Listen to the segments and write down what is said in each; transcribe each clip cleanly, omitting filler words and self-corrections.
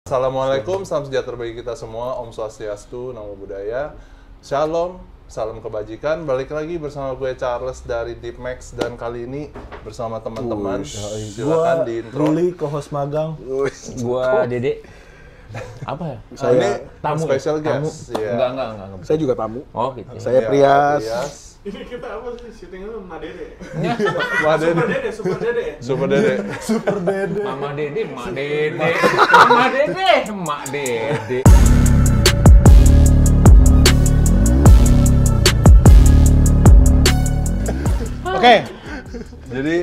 Assalamualaikum, salam sejahtera bagi kita semua. Om Swastiastu, Namo Buddhaya. Shalom, salam kebajikan. Balik lagi bersama gue Charles dari Deepmax dan kali ini bersama teman-teman. Silakan di intro. Ruli, co-host magang. Gua Dede. Apa ya? Saya ini tamu. special guest. Ya. Enggak. Saya juga tamu. Oh, gitu. Saya Ya, Prias. Ini kita apa sih? Syutingnya sama Dede. Wah, Dede. Super Dede. Super Dede. Super Dede. Mama Dede, Mak Dede. Mama Dede, Mak Dede. Oke. Jadi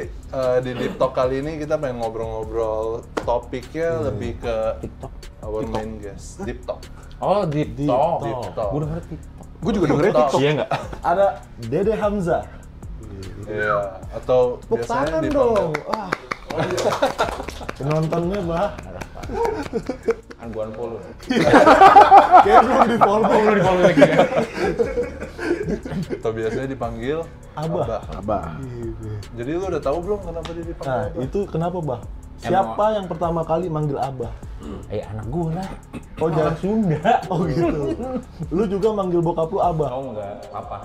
di Deep Talk kali ini kita pengen ngobrol-ngobrol topiknya lebih ke TikTok. our main guest, Deep Talk. Oh, Deep Talk. Deep Talk. Gua denger TikTok. Gue juga dengerin TikTok. Iya enggak? Ada Dede Hamzah. Iya, atau Tepuk biasanya tangan dipanggil dong. Penontonnya bah. Kan gua unfollow. Kayak belum di follow. Belum di-follow lagi ya. atau biasanya dipanggil Abah. Abah. Jadi lu udah tahu belum kenapa dia dipanggil Nah, Abah? itu kenapa bah? Siapa yang pertama kali manggil Abah? Anak gua lah. Oh, jangan Sunda. Oh gitu. Lu juga manggil bokap lu Abah. Oh enggak, apa?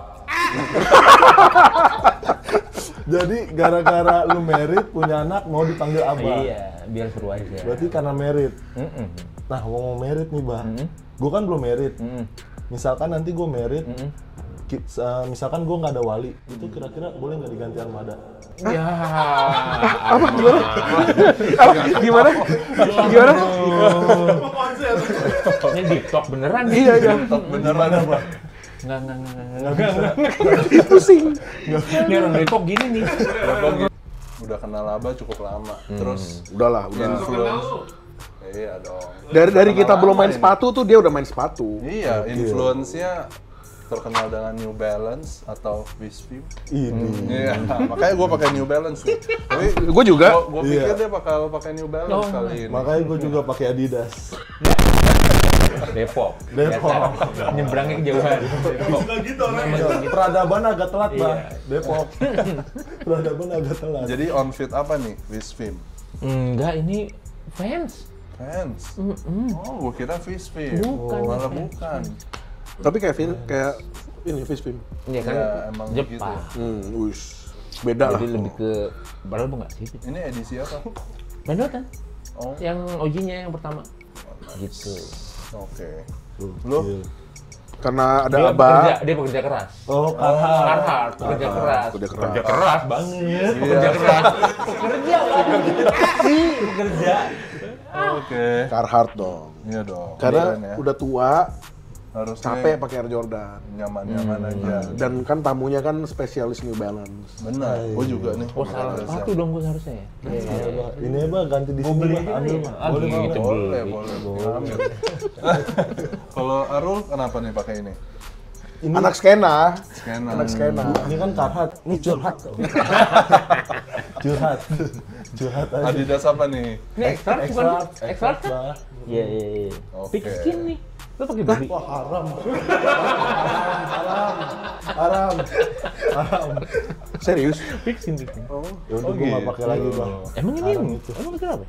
Jadi gara-gara lu merit punya anak mau dipanggil Abah. Iya, biar seru aja. Berarti karena merit. Heeh. Nah, ngomong merit nih, Bah. Gue kan belum merit. Misalkan nanti gue merit, misalkan gue nggak ada wali, itu kira-kira boleh nggak diganti armada? Ya. Apa gimana? Gimana? Gimana? Ini TikTok beneran nih. Iya, iya. Top beneran apa? Enggak. Pusing. Ini orang Depok gini nih. Udah kenal Abah cukup lama. Terus Udahlah, udah. influence. Iya dong. Dari kita Kenal belum lama main ini. sepatu tuh dia udah main sepatu. Iya, influence-nya terkenal dengan New Balance atau Visvim. Ini. Iya, makanya gue pakai New Balance nih. Tapi Gue juga. gue pikir dia bakal pakai New Balance kali ini. Makanya gue juga pakai Adidas. Depok. Depok. Biasa. Nyebrangnya kejauhan. Depok. Gitu orangnya. Peradaban agak telat, Bah. Iya. Depok. Peradaban agak telat. Jadi on fit apa nih, Visvim? Enggak, ini fans. Fans. Oh, gue kira Visvim. Bukan, Malah fans. bukan. Tapi kayak ini Fish Film. Iya kan, Ya, emang Jepang. Wis. Beda lah. Jadi lebih ke padahal enggak sih. Ini edisi apa? Pendotan. Oh, Yang OG-nya yang pertama. Gitu. oke. Lu? Karena ada Dia Abah. pekerja keras. Oh, Karhar. Karhar, pekerja keras. Pekerja keras. Keras banget. Pekerja keras. Pekerja. Oke. Carhartt dong. Iya dong. Karena Keren ya. udah tua, harusnya capek pakai Air Jordan. nyaman-nyaman aja. Dan kan tamunya kan spesialis New Balance. Benar, gue juga nih. Oh, salah sepatu dong gue seharusnya ya. Iya, Bah. Ini Bah ganti di sini, Bah. Ambil, Bah. Ah, Boleh, gitu. Bah. Boleh. Ambil. Kalau Arul kenapa nih pakai ini? Ini Anak skena. Skena. Anak skena. ini kan Karhart. Ini curhat. Curhat. Curhat aja. Adidas apa nih? Ini ekstra bukan? Ekstra kan? Bah. Iya. Oke. Big skin nih. Lu pakai beli? Wah, haram. Haram. Serius? Big skin tuh. Ya udah gue nggak pakai lagi, Bah. Emang ini? Emang itu kenapa?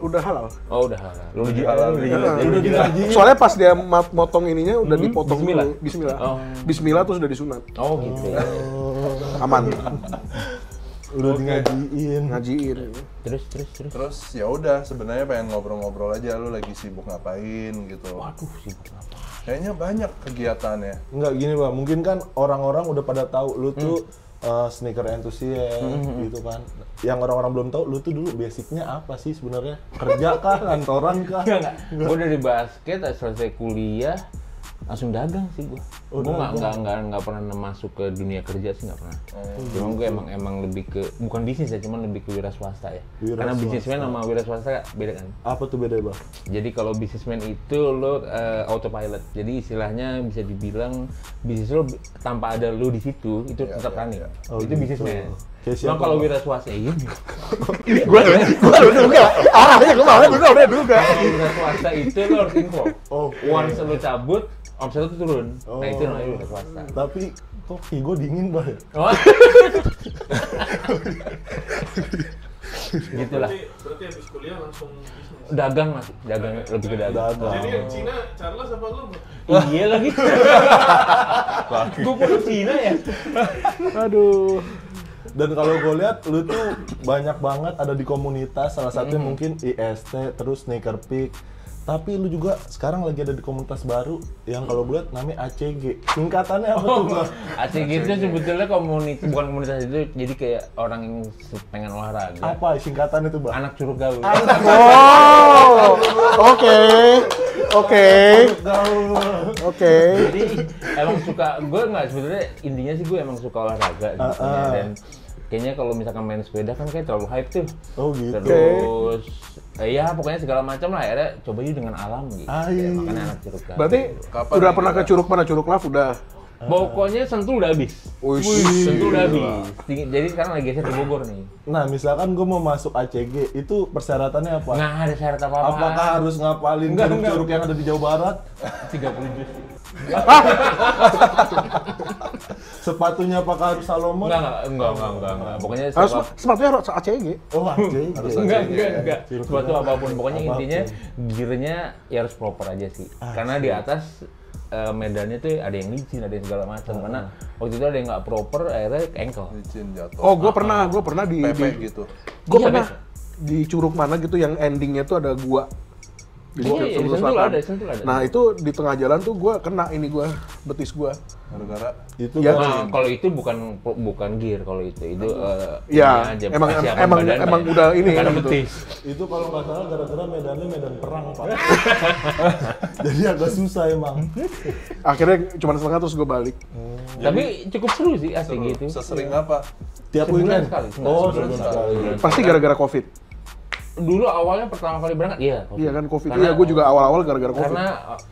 Udah halal. Oh, udah halal. Lu Udah digaji. Soalnya pas dia motong ininya udah dipotong Bismillah. dulu. Bismillah. Oh. Bismillah terus udah disunat. Oh, gitu. Aman. Udah digajiin. Ngajiin. Terus. Terus ya udah sebenarnya pengen ngobrol-ngobrol aja, lu lagi sibuk ngapain gitu. Waduh, sibuk apa? Kayaknya banyak kegiatannya. Enggak gini, Bah. Mungkin kan orang-orang udah pada tahu lu tuh sneaker enthusiast gitu kan. Yang orang-orang belum tahu lu tuh dulu basicnya apa sih sebenarnya? Kerja kah, kantoran kah? Enggak. Gue dari basket selesai kuliah langsung dagang sih gue. Oh, Gue dagang. nggak pernah masuk ke dunia kerja sih, nggak pernah. Cuma gue emang lebih ke bukan bisnis ya, cuman lebih ke wira swasta ya. Wira Karena swasta. bisnismen sama wira swasta beda kan. Apa tuh beda, Bah? Jadi kalau bisnismen itu lo autopilot. Jadi istilahnya bisa dibilang bisnis lo tanpa ada lo di situ itu tetap running. Oh, itu gitu. bisnismen. Kayak Cuma siapa, kalau Bang? wira swasta iya. Gua udah duga. Arahnya kemana? Gua udah duga. Kalau wira swasta itu lo harus info. Oh, Once lo cabut, omset itu turun. Nah itu Oh. namanya wira swasta. tapi kok Vigo dingin, Bah? Oh. Gitulah. Berarti habis kuliah langsung bisnis. dagang masih, dagang lebih ke dagang. Jadi yang Cina, Charles apa lu? Iya lagi. Gue pun Cina ya. Aduh. Dan kalau gue lihat lu tuh banyak banget ada di komunitas, salah satunya mungkin IST, terus Sneaker Peek. Tapi lu juga sekarang lagi ada di komunitas baru yang kalau gue lihat namanya ACG. Singkatannya apa tuh, Bang? ACG itu sebetulnya komunitas, bukan komunitas itu, jadi kayak orang yang pengen olahraga. Apa singkatan itu, Bang? Anak curug gaul. Oh, oke. Oke. Jadi emang suka, gue nggak sebetulnya intinya sih gue emang suka olahraga sebetulnya. Dan kayaknya kalau misalkan main sepeda kan kayak terlalu hype tuh. Oh gitu. Terus ya pokoknya segala macam lah, akhirnya coba yuk dengan alam gitu. Ya, makanya anak curug gaul. Berarti Kapan udah nih, pernah ke Kak? Curug mana? Curug Love udah. Pokoknya Sentul udah habis. Sentul udah habis. Jadi sekarang lagi geser ke Bogor nih. Nah, misalkan gue mau masuk ACG, itu persyaratannya apa? Nggak ada syarat apa-apa. Apakah harus ngapalin Enggak. curug-curug yang ada di Jawa Barat? 30 juz. Sepatunya apakah harus Salomon? Enggak. Pokoknya Harus sepatu- sepatunya harus ACG. Oh, ACG. enggak. Sepatu apapun. Pokoknya intinya gearnya ya harus proper aja sih. Karena di atas medannya tuh ada yang licin, ada yang segala macam. Karena waktu itu ada yang nggak proper, akhirnya ankle. Licin jatuh. Oh, gue pernah di Pepe gitu. gue Iya, pernah di Curug mana gitu yang endingnya tuh ada gua di Iya, di Sentul Sentul Selatan. ada, Sentul ada. Nah itu di tengah jalan tuh gua kena ini betis gua. Gara-gara Itu Iya. kan Nah, kalau itu bukan gear kalau itu Iya, ini aja, emang persiapan emang badannya. emang udah ini Karena gitu. betis. itu kalau nggak salah gara-gara medannya medan perang, Pak. Jadi agak susah emang. Akhirnya cuma setengah terus gua balik. Tapi cukup seru sih asik gitu. sesering apa? Tiap Sebulan weekend. sekali. Oh, Sebulan sebulan sekali. Pasti gara-gara Covid. Dulu awalnya pertama kali berangkat, iya. Iya kan Covid. Karena- Iya, gua juga awal-awal gara-gara Covid. Karena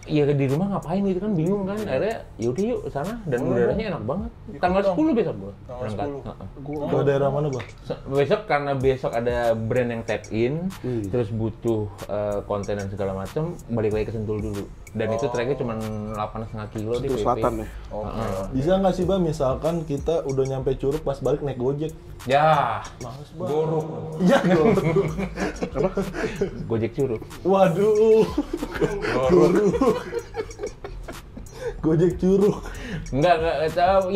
ya di rumah ngapain gitu kan bingung kan. Akhirnya yaudah yuk sana dan udaranya enak banget. Tanggal 10 besok gua berangkat. 10. Heeh. Ke daerah mana, Bang? Besok karena besok ada brand yang tap in, Wih. terus butuh konten dan segala macam, balik lagi ke Sentul dulu. Dan itu treknya cuma 8,5 kilo di Sentul PP. Selatan ya. Oke. Bisa nggak sih, Bang, misalkan kita udah nyampe Curug pas balik naik Gojek? Ya, Males banget. gorok. Iya dong. Gojek curug. Waduh. Gojek Curug. Enggak tahu.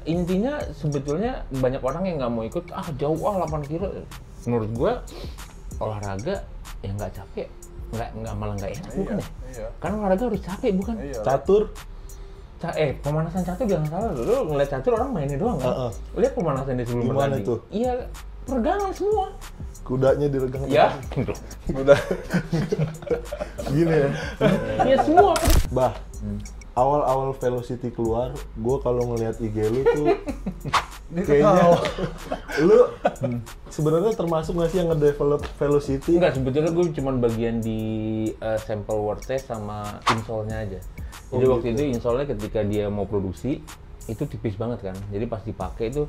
Intinya sebetulnya banyak orang yang nggak mau ikut, jauh 8 kilo. Menurut gua olahraga yang nggak capek, malah nggak enak bukan ya? Iya. Karena olahraga harus capek bukan? Iya. Catur. Pemanasan catur jangan salah lu ngeliat catur orang mainnya doang kan? Heeh. Lihat pemanasan di sebelum Gimana bertanding. tuh? Iya, peregangan semua. Kudanya diregang. Ya, Udah. Gini ya. iya semua. Bah, awal-awal Velocity keluar, gue kalau ngelihat IG lu tuh kayaknya lu sebenarnya termasuk nggak sih yang ngedevelop Velocity? Enggak, sebetulnya gue cuma bagian di sampel word test sama insole-nya aja. Jadi waktu itu insole-nya ketika dia mau produksi itu tipis banget kan. Jadi pas dipakai itu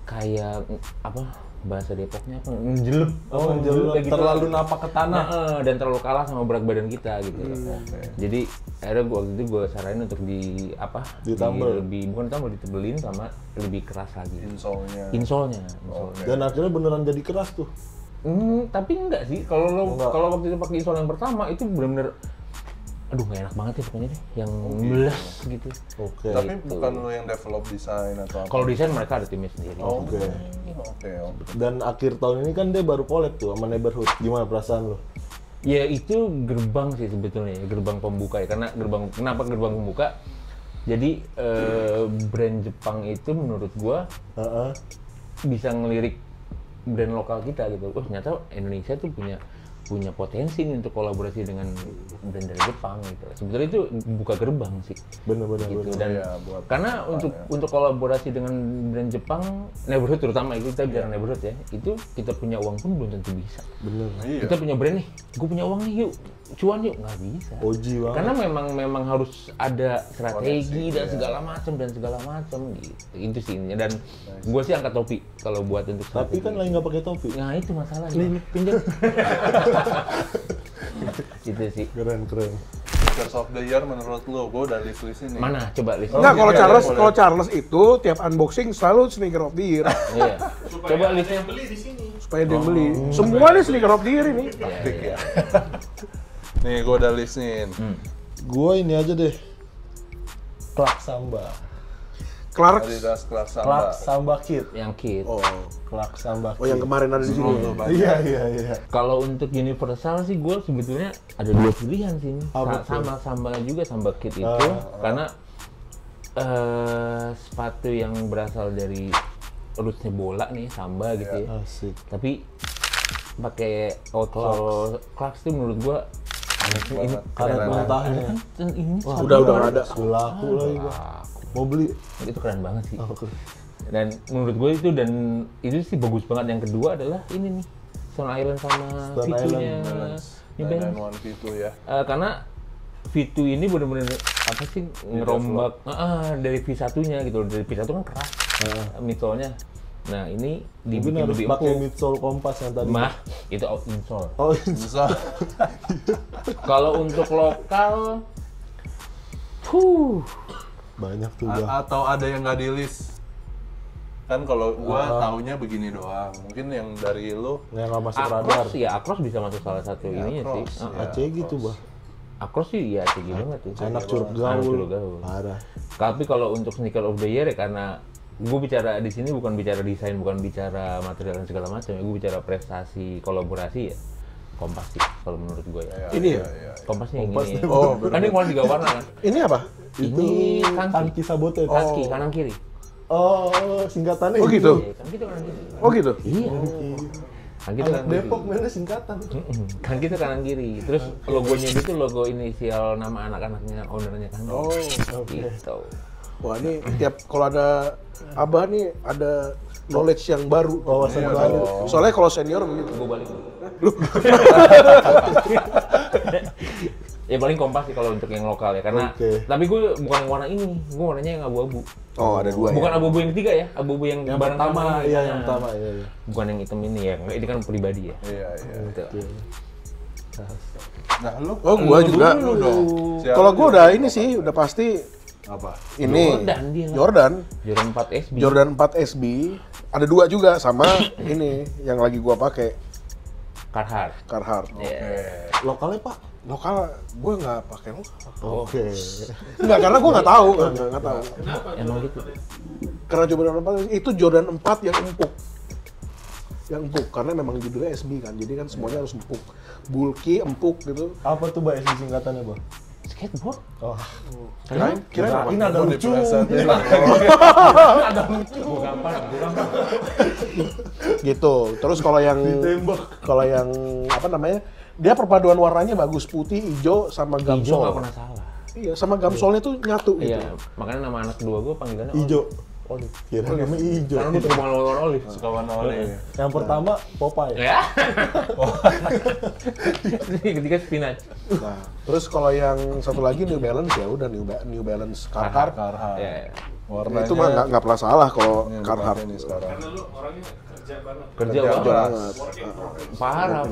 kayak apa bahasa Depoknya apa? Njelep. Oh, njelep. Kayak gitu. Terlalu napak ke tanah. Dan terlalu kalah sama berat badan kita gitu. Jadi akhirnya waktu itu gue saranin untuk Ditambel. bukan tambel, ditebelin sama lebih keras lagi. Insole-nya. Insole-nya. Dan akhirnya beneran jadi keras tuh. Tapi enggak sih. Kalau Enggak. waktu itu pakai insole yang pertama itu benar-benar aduh nggak enak banget ya pokoknya deh, yang meles gitu. Oke. Tapi Gitu. bukan lu yang develop desain atau apa? Kalau desain mereka ada timnya sendiri. Oke. Oke. Dan akhir tahun ini kan dia baru collab tuh sama Neighborhood. Gimana perasaan lu? Ya itu gerbang sih sebetulnya, gerbang pembuka ya. Karena kenapa gerbang pembuka? Jadi brand Jepang itu menurut gua Heeh. bisa ngelirik brand lokal kita gitu. Oh ternyata Indonesia tuh punya potensi nih untuk kolaborasi dengan brand dari Jepang gitu. Sebetulnya itu buka gerbang sih. Bener-bener. Gitu. Bener. Dan Iya, buat karena untuk kolaborasi dengan brand Jepang, Neighborhood terutama itu kita bicara Neighborhood ya, itu kita punya uang pun belum tentu bisa. Bener. Iya. Kita punya brand nih, gue punya uang nih, yuk cuan yuk, nggak bisa. OG banget. Karena memang harus ada strategi dan segala macam gitu. Itu sih intinya. Dan gue sih angkat topi kalau buat untuk Tapi kan lagi nggak pakai topi. Nah itu masalahnya. Pinjam. Itu sih. Keren. Sneakers of the year menurut lu? Gue udah list ini. Mana coba list. Enggak, kalau iya, Charles, boleh. itu tiap unboxing selalu sneaker of the year. Iya. Supaya Coba ada listnya. yang beli di sini. supaya dia yang beli. Semua nih sneaker of the year ini. Praktik ya. Nih gue udah listin. Gua ini aja deh. Clark Samba. Clarks. Adidas Clark Samba. Clark Samba Kid. Yang kit. Oh, Clark Samba Kid. yang kemarin ada di sini. Iya. Kalau untuk universal sih gue sebetulnya ada dua pilihan sih. Apa tuh? Sama samba juga samba kit itu karena sepatu yang berasal dari rootsnya bola nih samba gitu ya. Asik. Tapi pakai outsole Clarks tuh menurut gue ini Karet mentahnya. dan ini Udah nggak ada. Laku lagi gua. Mau beli. itu keren banget sih. Oke. Dan menurut gue itu sih bagus banget. Yang kedua adalah ini nih Stone Island sama Stone V2-nya New Balance. 991 V2 ya. Karena V2 ini benar-benar apa sih ngerombak dari V1-nya gitu loh. Dari V1 kan keras midsole-nya. Nah, ini Mungkin dibikin harus lebih pakai empuk. midsole Kompas yang tadi. Itu out insole. Oh, Bisa. Kalau untuk lokal banyak tuh gua. Atau ada yang nggak di list. Kan kalau gua taunya begini doang. Mungkin yang dari lu Yang nggak masuk radar. Across ya, Across bisa masuk salah satu ininya sih. Across, ya. AC gitu, Bah. Across sih ya tinggi banget tuh. Anak curug Anak curug gaul. gaul. Parah. Tapi kalau untuk sneaker of the year ya karena gue bicara di sini bukan bicara desain, bukan bicara material dan segala macam, gue bicara prestasi kolaborasi ya. Kompas sih kalau menurut gue ya. Ini ya? Kompas nih yang ini. Oh, Kan ini keluar 3 warna kan. Ini apa? Ini Tangki kaki, Sabotet. kaki kanan kiri. Oh, singkatannya Oh itu. gitu? Iya, kan kita kanan kiri. Oh gitu? Iya. Kan kita Anak kanan kiri. Depok mainnya singkatan. Kan kita kanan kiri. Terus logonya itu logo inisial nama anak-anaknya, ownernya kan. Oh, Gitu. wah ini tiap kalau ada Abah nih ada knowledge yang baru. Wawasan baru. Soalnya kalau senior begitu. Gue balik. Ya paling Kompas sih kalau untuk yang lokal ya karena Oke. tapi gue bukan yang warna ini, gue warnanya yang abu-abu. Oh, ada dua Bukan ya. abu-abu yang ketiga ya, abu-abu yang Yang bareng pertama, sama ini. iya Nah, yang pertama, iya. bukan yang hitam ini ya, ini kan pribadi ya. Iya. Gitu. Nah, lu Oh, gua juga. Lu dong. Siapa Kalau gua juga? udah ini sih, udah pasti apa? ini Jordan dia lah. Jordan. Jordan 4 SB. Jordan 4 SB. Ada dua juga sama ini yang lagi gua pakai Carhartt. Carhartt. Iya. Lokalnya, Pak. Lokal gua nggak pakai lokal. Oke. Enggak, karena gua nggak tahu, nggak tahu. Emang gitu. Karena Jordan 4 itu Jordan 4 yang empuk. Yang empuk karena memang judulnya SB kan. Jadi kan semuanya harus empuk. Bulky, empuk gitu. Apa tuh, Mbak, SB singkatannya, Bang? Skateboard. Oh. Kirain apa? Ini ada Oh, lucu. dipelesetin. Gue gampang. Gitu. Terus kalau yang Ditembak. apa namanya? Dia perpaduan warnanya bagus, putih, hijau sama Hijau nggak gamsol. pernah salah. Iya, sama gamsolnya tuh nyatu gitu. Iya, makanya nama anak kedua gue panggilannya Ijo. Olive. Kira namanya ijo. Karena gue suka banget warna olive. Suka warna olive. Yang pertama Popeye. Ya. Ketiga spinach. Nah, terus kalau yang satu lagi New Balance ya udah New Balance Carhartt. Carhartt. Ya. Warnanya Itu mah nggak pernah salah kalau ini Carhartt. dipakai nih sekarang. Karena lu orangnya kerja banget. Kerja Kerja banget. Banget. Parah.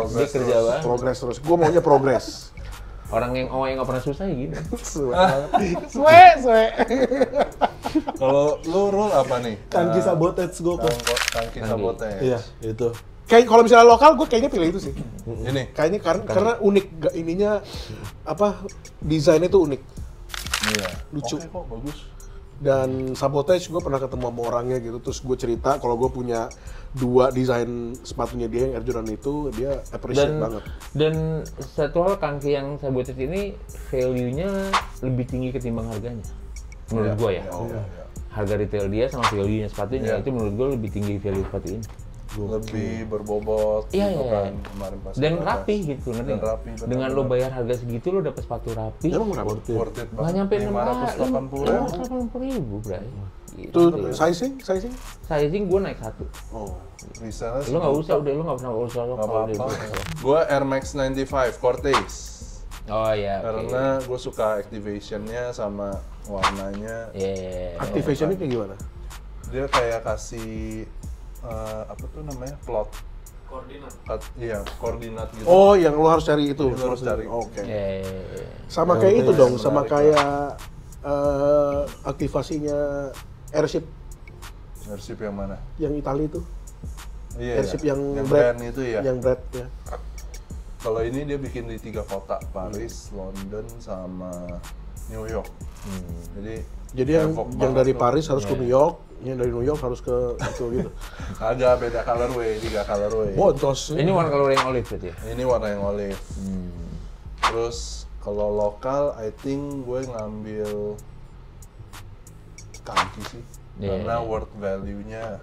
Dia kerja banget. Progres terus. Gue maunya progres. Orang yang nggak pernah susah ya gitu. Swe. Kalau lu Rul apa nih? Tangki Sabotage gue kok. Tangki sabotage. Iya, itu. Kayak kalau misalnya lokal gue kayaknya pilih itu sih. Ini. Kayaknya karena unik, ininya apa desainnya tuh unik. Iya. Lucu. Oke kok bagus. Dan Sabotage gue pernah ketemu sama orangnya gitu, terus gue cerita kalau gue punya dua desain sepatunya dia yang Air Jordan itu, dia appreciate banget. Dan satu hal kangki yang Sabotage ini value-nya lebih tinggi ketimbang harganya. Menurut gua ya. Oh, iya. Harga retail dia sama value-nya sepatunya Iya. itu menurut gua lebih tinggi value sepatu ini. Lebih berbobot Iya, gitu iya. kan kemarin pas Dan kita rapi tes. gitu, ngerti Dan nggak? rapi, benar, Dengan lo benar. bayar harga segitu lo dapet sepatu rapi. Emang berapa? Worth it Nggak banget. nyampe 580 ribu. 580 ribu, bray. Gitu. Tuh sizing? Sizing gua naik 1. Oh. Bisa lah. Lo nggak usah, udah lo nggak pernah usah lo Nggak kalau apa-apa. dia- Gue Air Max 95 Cortez. Oh iya. oke. Karena gue suka activation-nya sama warnanya. Iya. Activation-nya kayak gimana? Dia kayak kasih apa tuh namanya plot. Koordinat. Iya, koordinat gitu. Oh, yang lo harus cari itu. Yang lo harus cari. Oke. Iya. Sama kayak itu dong, sama menarik kayak aktivasinya Airship Airship yang mana? yang Itali itu. Iya, Airship iya. yang Yang bread brand itu ya. Yang bread ya. Kalau ini dia bikin di 3 kota, Paris, London, sama New York. Jadi Yang banget dari tuh. Paris harus ke New York, yang dari New York harus ke itu gitu. Agak beda colorway, 3 colorway. Bontos. Ini warna color yang olive berarti ya? Ini warna yang olive. Terus kalau lokal, I think gue ngambil kaki sih. Iya. Karena worth value-nya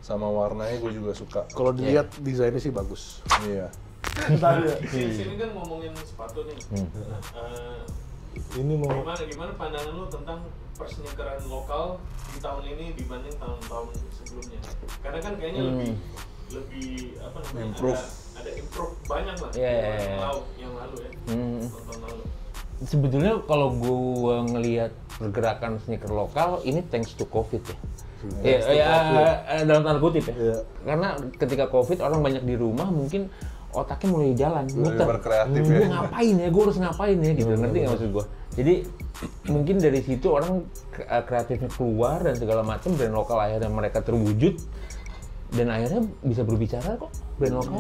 sama warnanya gue juga suka. Kalau dilihat desainnya sih bagus. Iya. Sini kan ngomongin sepatu nih. Nah, Ini mau gimana pandangan lu tentang persneakeran lokal di tahun ini dibanding tahun-tahun sebelumnya? Karena kan kayaknya lebih apa namanya? Improve. Ada improve banyak lah Iya, iya, dibanding iya. yang lalu ya. Tahun lalu. Sebetulnya kalau gue ngelihat pergerakan sneaker lokal ini thanks to COVID ya. Dalam tanda kutip ya. Iya. Karena ketika COVID orang banyak di rumah mungkin otaknya mulai jalan, Lebih muter. berkreatif ya. Gue ngapain ya? Gue harus ngapain ya? Gitu, ngerti nggak maksud gue? Jadi mungkin dari situ orang kreatifnya keluar dan segala macam, brand lokal akhirnya mereka terwujud dan akhirnya bisa berbicara kok brand lokal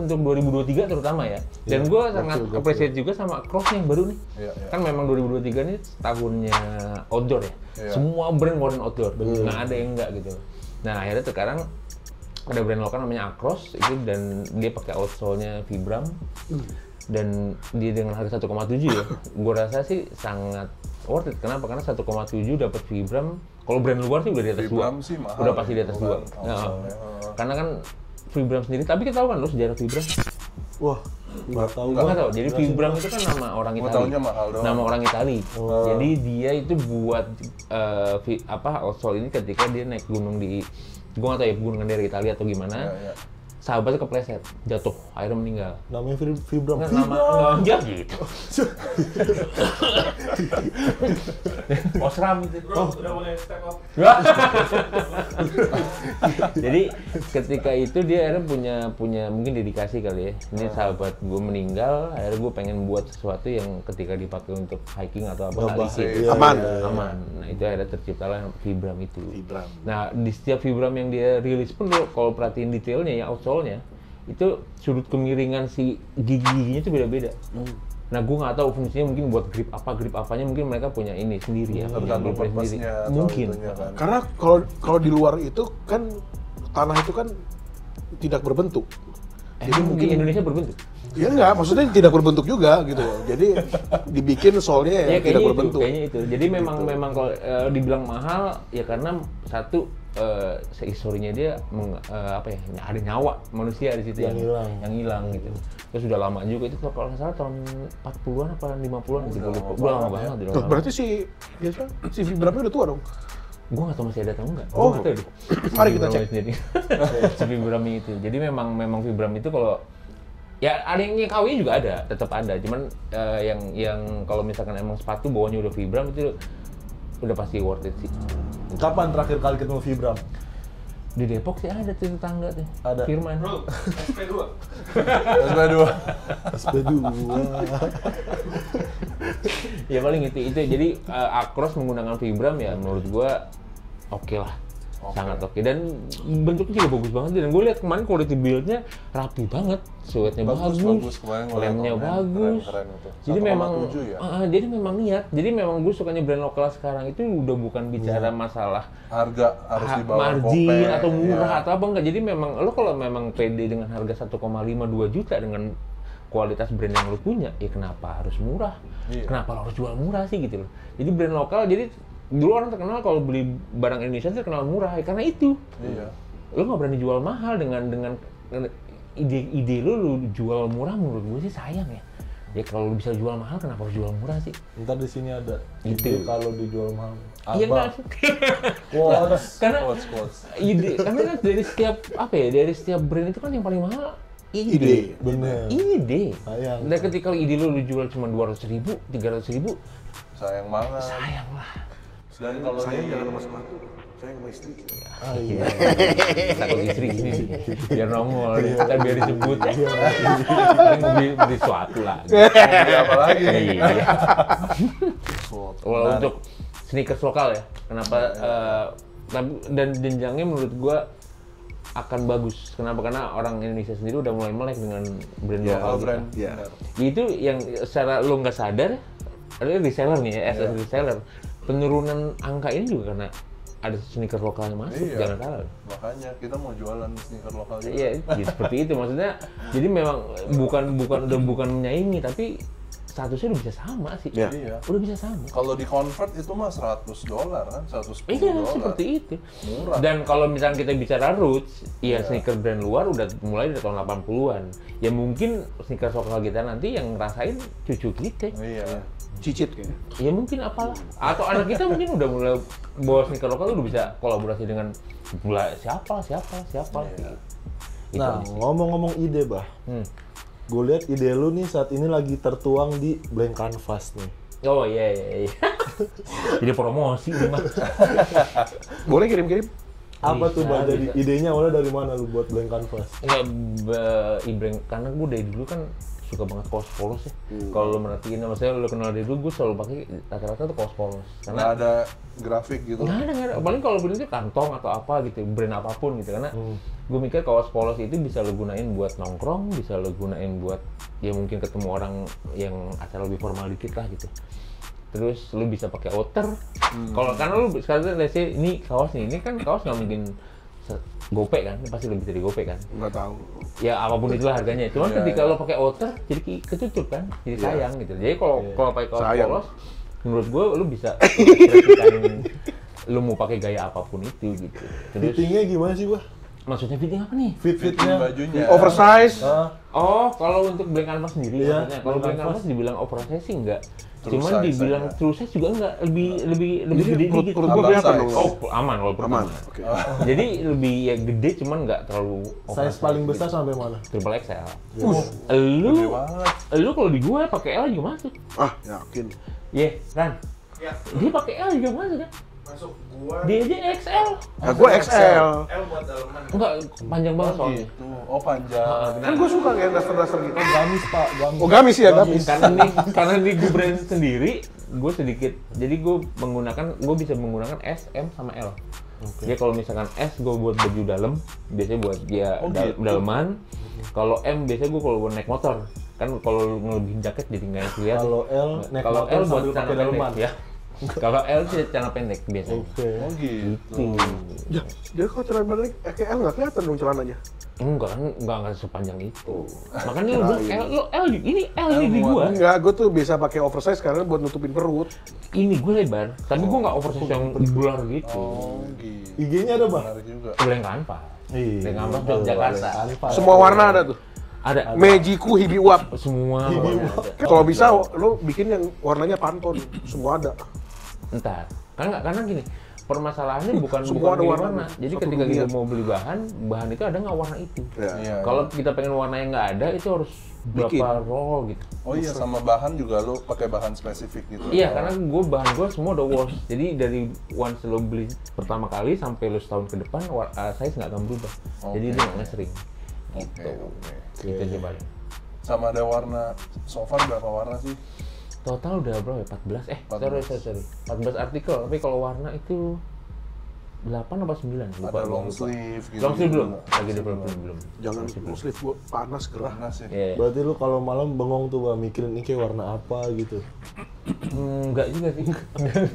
untuk 2023 terutama ya. Dan gue sangat appreciate juga sama Crocs yang baru nih. Iya, iya. Kan memang 2023 ini tahunnya outdoor ya. Iya. Semua brand modern outdoor, nggak ada yang enggak gitu. Nah akhirnya sekarang ada brand lokal namanya Acros itu dan dia pakai outsole-nya Vibram dan dia dengan harga 1,7 ya. Gue rasa sih sangat worth it. Kenapa? Karena 1,7 dapat Vibram. Kalau brand luar sih udah di atas 2. Vibram sih mahal Udah ya, pasti di atas 2. bukan outsole-nya. Karena kan Vibram sendiri, tapi kita tahu kan lo sejarah Vibram. wah, nggak tahu. Gue nggak tahu. Jadi Vibram itu kan nama orang Gua Itali. taunya mahal doang. Nama orang Itali. Jadi dia itu buat outsole ini ketika dia naik gunung di, gue nggak tahu ya gunungan dari Italia atau gimana. Iya, iya. Sahabatnya kepleset, jatuh, akhirnya meninggal. Namanya Vibram. Nggak, nama enggak gitu. Osram itu. Bro, udah mulai step up. Jadi ketika itu dia akhirnya punya mungkin dedikasi kali ya. Ini sahabat gue meninggal, akhirnya gue pengen buat sesuatu yang ketika dipakai untuk hiking atau apa nggak licin. Iya, Aman. Aman. Nah itu akhirnya terciptalah Vibram itu. Vibram. Nah di setiap Vibram yang dia rilis pun lo kalau perhatiin detailnya ya outsole-nya itu sudut kemiringan si gigi-giginya itu beda-beda. Nah gue nggak tahu fungsinya mungkin buat grip apanya mungkin mereka punya ini sendiri ya. Tergantung Punya blueprint purpose-nya atau Mungkin. itunya kan. Karena kalau di luar itu kan tanah itu kan tidak berbentuk. Jadi Emang mungkin di Indonesia berbentuk. ya enggak, maksudnya tidak berbentuk juga gitu. Jadi dibikin solnya yang tidak berbentuk. Kayaknya itu. Jadi memang kalau dibilang mahal ya karena satu historinya dia apa ya, ada nyawa manusia di situ Yang hilang. yang hilang gitu. Terus sudah lama juga itu kalau nggak salah tahun 40-an apa 50-an gitu. Udah lama banget. udah Tuh, lama berarti si Vibramnya udah tua dong. Gue nggak tahu masih ada atau enggak. Oh. Gua nggak tahu deh. Mari kita Vibram cek. sendiri. Si Vibram itu. Jadi memang Vibram itu kalau ya ada yang KW juga ada, tetap ada. Cuman yang kalau misalkan emang sepatu bawahnya udah Vibram itu udah pasti worth it sih. Kapan terakhir kali ketemu Vibram? Di Depok sih ada tuh tetangga tuh. Ada. Firman. Bro, SP2. SP2. SP2. Ya paling itu. Jadi Acros menggunakan Vibram ya menurut gua oke lah. Sangat oke. Dan bentuknya juga bagus banget. Dan gue lihat kemarin quality build-nya rapi banget. Suetnya bagus. Kemarin gua liat Lemnya komen, bagus. keren itu. Jadi 1,7 memang ya? jadi memang niat. Jadi memang gue sukanya brand lokal sekarang itu udah bukan bicara masalah Harga harus di bawah margin Kopek, atau murah ya. atau apa enggak. Jadi memang lo kalau memang pede dengan harga 1,5-2 juta dengan kualitas brand yang lo punya, ya kenapa harus murah? Iya. Kenapa lo harus jual murah sih gitu loh. Jadi brand lokal, jadi dulu orang terkenal kalau beli barang Indonesia itu terkenal murah ya karena itu. Iya. Lo nggak berani jual mahal dengan ide lo jual murah, menurut gue sih sayang ya. Ya kalau lo bisa jual mahal kenapa harus jual murah sih? Ntar di sini ada. Itu. Ide kalau dijual mahal. Iya Abang. kan? Quotes. Karena Quotes. ide, karena kan dari setiap brand itu kan yang paling mahal Ide. Bener. Ide. Sayang. Dan ketika ide lo dijual cuma 200.000, 300.000, Sayang banget. sayang lah. Dan kalau Saya di- jangan sama sepatu. Saya sama istri. Ah, iya. Takut istri ini biar nongol, kita biar disebut. Paling mau beli sesuatu lah. Beli apa lagi? Iya. Quote. Kalau untuk sneakers lokal ya, kenapa dan jenjangnya menurut gua akan bagus. Kenapa? Karena orang Indonesia sendiri udah mulai melek dengan brand Iya, lokal kita. brand. Iya. Itu yang secara lo nggak sadar, ada reseller nih, as a reseller, penurunan angka ini juga karena ada sneaker lokalnya masuk, Iya. jangan salah. Makanya kita mau jualan sneaker lokal juga. Iya, ya, seperti itu maksudnya. Jadi memang bukan menyaingi, tapi statusnya udah bisa sama sih. Iya. Iya. Udah bisa sama. Kalau di convert itu mah $100 kan, $110. Iya, seperti itu. Murah. Dan kalau misalnya kita bicara roots, ya sneaker brand luar udah mulai dari tahun 80-an. Ya mungkin sneaker lokal kita nanti yang ngerasain cucu kita. Iya. Cicit kayaknya. Ya mungkin apalah. Atau anak kita mungkin udah mulai bawa sneaker lokal udah bisa kolaborasi dengan siapa. Gitu. Nah, ngomong-ngomong ide, Bah. Gue lihat ide lu nih saat ini lagi tertuang di Blank Canvas nih. Oh iya. Jadi promosi ini mah. Boleh kirim-kirim? Apa tuh, Bah? Bisa. Jadi idenya awalnya dari mana lu buat Blank Canvas? Enggak, Ibreng, karena gue dari dulu kan suka banget kaos polos ya. Kalau lo merhatiin, maksudnya lo kenal dari dulu, gue selalu pakai rata-rata tuh kaos polos. Nggak Karena ada grafik gitu. nggak ada. Paling kalau beli itu kantong atau apa gitu, brand apapun gitu. Karena gue mikir kaos polos itu bisa lo gunain buat nongkrong, bisa lo gunain buat ya mungkin ketemu orang yang acara lebih formal dikit lah gitu. Terus lo bisa pakai outer. Kalau karena lo sekarang let's say ini kaos nih, ini kan kaos nggak mungkin gopek kan, pasti lo bisa digopek kan. Nggak tahu. Ya apapun itulah harganya. Cuman Iya, ketika iya. lo pakai outer jadi ketutup kan, jadi sayang gitu. Jadi kalau pakai kaos Sayang. polos, menurut gue lo bisa ekspresikan lo mau pakai gaya apapun itu gitu. Terus Fittingnya gimana sih, Bah? maksudnya fitting apa nih? Fitting Fit-fitnya? bajunya. Oversize. Oh, kalau untuk Blank Canvas sendiri Iya, maksudnya. Kalau Blank Blank Canvas. Canvas dibilang oversize sih enggak. True Cuman size dibilang aja. true size juga enggak, lebih Jadi gede perut dikit. gua Abang kelihatan size. dong. Oh, aman kalau perut Aman. aman. Oke. Jadi lebih ya gede cuman enggak terlalu Size oversize paling gitu. besar sampai mana? Triple XL. Gede Lu banget. kalau di gua pakai L juga masuk. Ah, yakin. Ran. Ya, Dia pakai L juga masuk kan? masuk gua. Dia aja XL. Nah, gue XL. L buat daleman. Enggak panjang banget Oh soalnya. gitu. Oh panjang. Kan gue suka kayak daster-daster gitu. Gamis, Pak. Gamis. Oh, gamis ya, gamis. Karena di gue brand sendiri, gue sedikit. Jadi gue bisa menggunakan S, M sama L. Jadi kalau misalkan S gue buat baju dalam, biasanya buat dia Oh, gitu. daleman. Kalau M biasanya gue kalau buat naik motor. Kan kalau ngelebihin jaket jadi nggak kelihatan. Kalau L, naik Kalau motor L buat sambil celana pakai daleman. pendek ya. Kalau L sih celana pendek biasanya. Oke. Oh gitu. Ya, dia kalau celana balik kayak L nggak kelihatan dong celananya. Enggak kan, enggak sepanjang itu. Makanya lu bilang ini L di muat. gua. Enggak, gue tuh biasa pakai oversize karena buat nutupin perut. Ini gue lebar, tapi gue nggak oversize yang bular gitu. Oh gitu. IG-nya ada, Bah? Menarik juga. Blank Canvas. Iya. Blank Canvas Yogyakarta. Canvas. Semua warna ada tuh. Ada Mejiku Hibi Uap. semua warna ada. Kalau bisa lo bikin yang warnanya Pantone, semua ada. Entar. Karena gini, permasalahannya bukan Semua ada pilih warna. warna. Jadi Satu ketika dunia. kita mau beli bahan itu ada nggak warna itu. Ya. Iya. Kalau kita pengen warna yang nggak ada itu harus Bikin. berapa roll gitu. Oh iya, sama bahan juga lo pakai bahan spesifik gitu. Iya, karena bahan gue semua udah wash. Jadi dari once lo beli pertama kali sampai lo setahun ke depan, size nggak akan berubah. Jadi Oke. dia nggak ngesering. Oke, oke. Gitu aja paling. Sama ada warna, so far berapa warna sih? Total udah berapa ya? 14? 14. Sorry. 14 artikel, tapi kalau warna itu 8 apa 9? Lupa. Ada long sleeve gitu. Long sleeve belum? juga. Lagi development belum. Jangan sleeve gue panas gerah. Panas ya. Iya. Berarti lu kalau malam bengong tuh, Bah, mikirin ini kayak warna apa gitu. Enggak juga sih.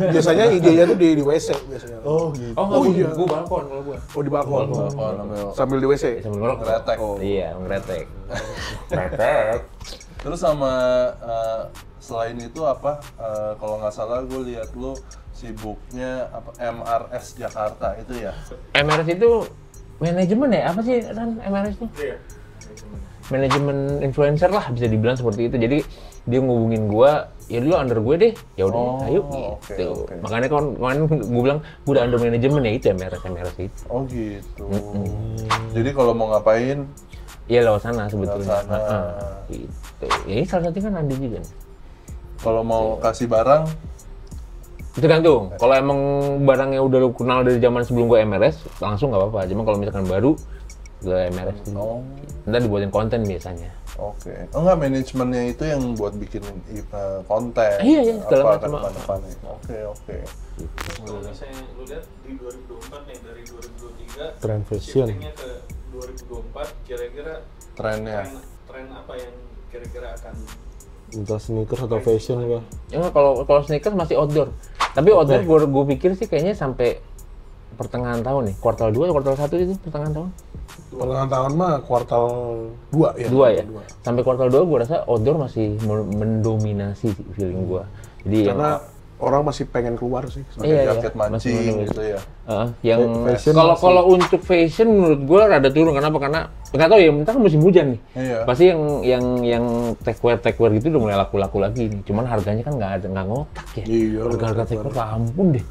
Biasanya IG-nya tuh di WC biasanya. Oh, gitu. Oh, enggak, Oh, iya. gua balkon kalau gua. Oh, di balkon. Balkon sambil Sambil di WC. Sambil ngerokok. Ngeretek. Iya, ngeretek. Ngeretek. Terus sama selain itu apa? Kalau nggak salah gue lihat lo sibuknya apa MRS Jakarta itu ya? MRS itu manajemen ya? Apa sih Ran MRS itu? Iya. Manajemen influencer lah bisa dibilang seperti itu. Jadi dia ngubungin gua, ya lu under gue deh. Ya udah, Oh, ayo oke, gitu. oke. Makanya kemarin gue bilang gua udah under manajemen ya itu MRS itu. Oh gitu. Jadi kalau mau ngapain? Iya lewat sana sebetulnya. Lewat sana. Gitu. Ya ini salah satunya kan Andi juga. nih. Kalau mau kasih barang, Itu gantung. Kalau emang barangnya udah lu kenal dari zaman sebelum gua MRS, langsung nggak apa-apa. Cuma kalau misalkan baru ke MRS dulu. oh, Ntar dibuatin konten biasanya. Oke. Oh enggak, manajemennya itu yang buat bikin konten. Iya, segala apa macam. ke depannya. Oke. Kalau misalnya lu lihat di 2024 nih, dari 2023 Tren fashion. shiftingnya ke 2024, kira-kira Trennya. tren apa yang kira-kira akan Entah sneakers atau fashion Bah. Ya nggak, kalau sneakers masih outdoor. Tapi outdoor gue pikir sih kayaknya sampai pertengahan tahun nih, kuartal 2 atau kuartal 1 itu pertengahan tahun. Pertengahan tahun mah kuartal 2 ya. 2 ya. Sampai kuartal 2 gue rasa outdoor masih mendominasi sih feeling gue. Jadi Karena orang masih pengen keluar sih. Iya, Jaket masih mancing mendominasi. gitu ya. yang Fashion kalau untuk fashion menurut gue rada turun. Kenapa? Karena nggak tahu ya, mentah kan musim hujan nih. Iya. Pasti yang techwear gitu udah mulai laku-laku lagi nih. Cuman harganya kan nggak ngotak ya. Iya, Harga techwear ampun deh.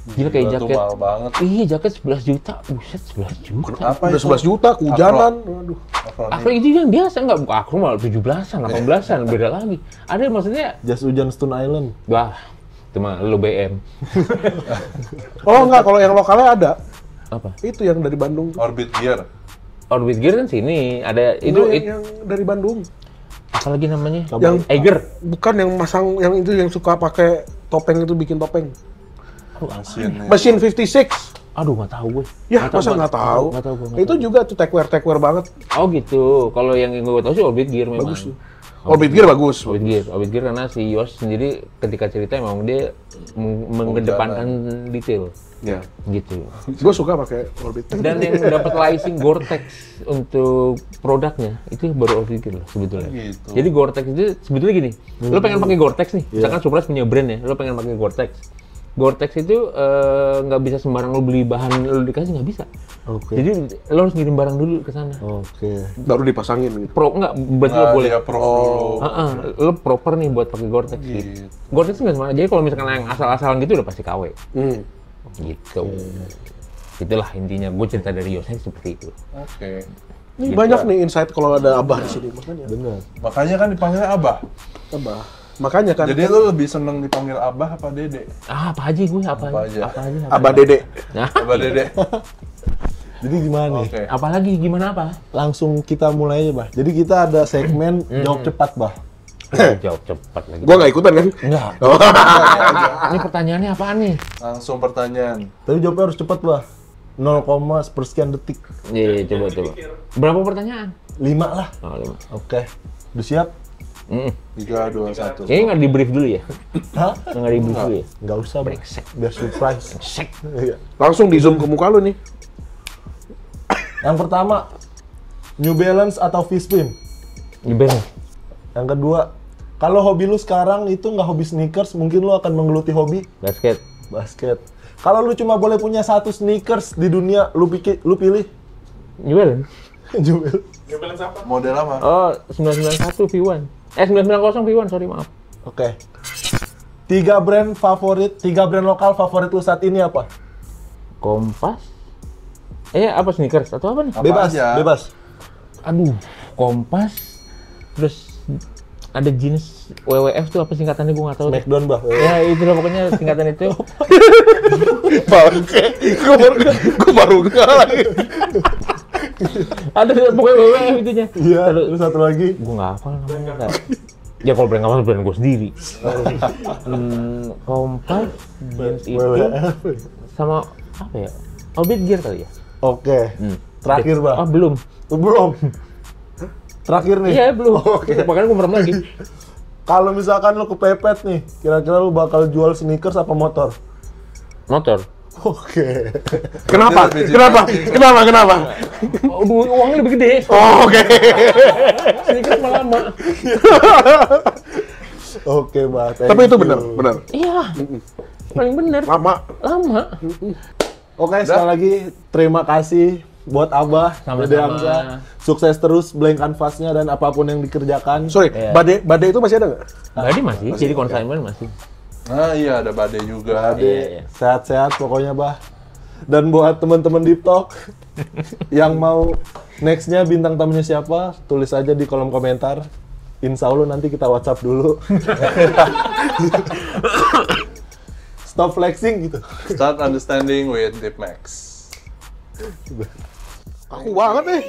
Gila kayak Gila tuh jaket. mahal banget. Iya, jaket 11 juta. Buset, 11 juta. Apa Udah itu? 11 juta, kehujanan. Aduh. Akro itu yang biasa, nggak buka akro malah 17-an, 18-an, beda lagi. Ada maksudnya, Jas hujan Stone Island. wah, itu mah lu BM. Oh enggak, kalau yang lokalnya ada. Apa? Itu yang dari Bandung. Orbit Gear. Orbit Gear kan sini, ada Itu itu, yang dari Bandung. apa lagi namanya? Yang Eiger. bukan yang masang yang itu yang suka pakai topeng itu bikin topeng. Mesinnya. Mesin 56. Aduh, nggak tahu gue. Ya, masa nggak tahu? Nggak tahu gue. Itu juga tuh techwear banget. Oh gitu. Kalau yang gue tahu sih Orbit Gear memang. Bagus tuh. Orbit Gear bagus. Orbit Gear karena si Yos sendiri ketika cerita emang dia mengedepankan detail Ya. gitu. Gue suka pakai Orbit. Dan yang dapat licensing Gore-Tex untuk produknya itu baru Orbit Gear loh sebetulnya. Gitu. Jadi Gore-Tex itu sebetulnya gini, lo pengen pakai Gore-Tex nih, misalkan Supras punya brand ya, lo pengen pakai Gore-Tex. Gore-Tex itu nggak bisa sembarang lo beli bahan lo dikasih, nggak bisa. Oke. Jadi lo harus ngirim barang dulu ke sana. Oke. Baru dipasangin gitu. Pro nggak, berarti lo Nah, boleh. dia prof dulu. Lo proper nih buat pakai Gore-Tex gitu. Gore-Tex nggak sembarang. Jadi kalau misalkan yang asal-asalan gitu udah pasti KW. Gitu. Itulah intinya. Gue cerita dari Yosnya seperti itu. Oke. Ini banyak nih insight kalau ada Abah di sini makanya. Bener. Makanya kan dipanggilnya Abah. Abah. Makanya kan. Jadi lu lebih seneng dipanggil Abah apa Dede? Apa aja gue, apa aja. aja. Abah Dede. Nah, Abah Dede. Jadi gimana nih? Oke. apalagi gimana apa? Langsung kita mulai aja, Bah. Jadi kita ada segmen jawab cepat, Bah. Jawab cepat lagi. Gua nggak ikutan kan? Enggak. Ini pertanyaannya apaan nih? Langsung pertanyaan. Tapi jawabnya harus cepat, Bah. 0, sepersekian detik. Iya, coba. Berapa pertanyaan? 5 lah. Oh, 5. Oke. Udah siap? 3, 2, 1. Kayaknya nggak di brief dulu ya? Hah? Nggak di brief dulu ya? Nggak usah, Bah. Biar surprise. Sek. Iya. Langsung di zoom ke muka lu nih. Yang pertama, New Balance atau Fishbeam? Nyebel. Yang kedua, kalau hobi lu sekarang itu nggak hobi sneakers, mungkin lu akan menggeluti hobi Basket. basket. Kalau lu cuma boleh punya satu sneakers di dunia, lu pilih Nyebel. Jubel. New Balance apa? Model apa? Oh, 991 V1. 990 V1, sorry maaf. Oke. 3 brand lokal favorit lu saat ini apa? Kompas. Apa sneakers atau apa nih? Apa Bebas, aja? bebas. Aduh, Kompas. Terus ada jeans WWF tuh apa singkatannya gue nggak tahu. deh. Smackdown, Bah. Ya itu lah pokoknya singkatan itu. Bangke. Gua baru enggak lagi. Ada pokoknya WWF itunya. Iya, terus satu lagi. Gue nggak hafal namanya. Nggak. Ya kalau brand hafal brand gue sendiri. Kompas, jeans itu WWF. sama apa ya? Orbit Gear kali ya? Oke. Terakhir, Bah. Oh belum. Belum. Terakhir nih. Iya belum. Makanya gue merem lagi. Kalau misalkan lu kepepet nih, kira-kira lu bakal jual sneakers apa motor? Motor. Oke. Kenapa? Oh, uangnya lebih gede. Oh, oke. Sneakers malah lama. Oke, Bah. Thank Tapi itu you. benar. Iya. Paling bener. Lama. Lama. Oke, sekali lagi terima kasih buat Abah, Sama-sama. Dede Hamzah. Sukses terus blank canvasnya dan apapun yang dikerjakan. Sorry, Iya. Bade itu masih ada nggak? Badi masih, jadi konsignment masih. Nah iya, ada Bade juga. Iya. Sehat-sehat pokoknya, Bah. Dan buat teman-teman Deep Talk yang mau nextnya bintang tamunya siapa, tulis aja di kolom komentar. Insya Allah nanti kita WhatsApp dulu. Stop flexing gitu. Start understanding with Deep Max. Aku banget nih.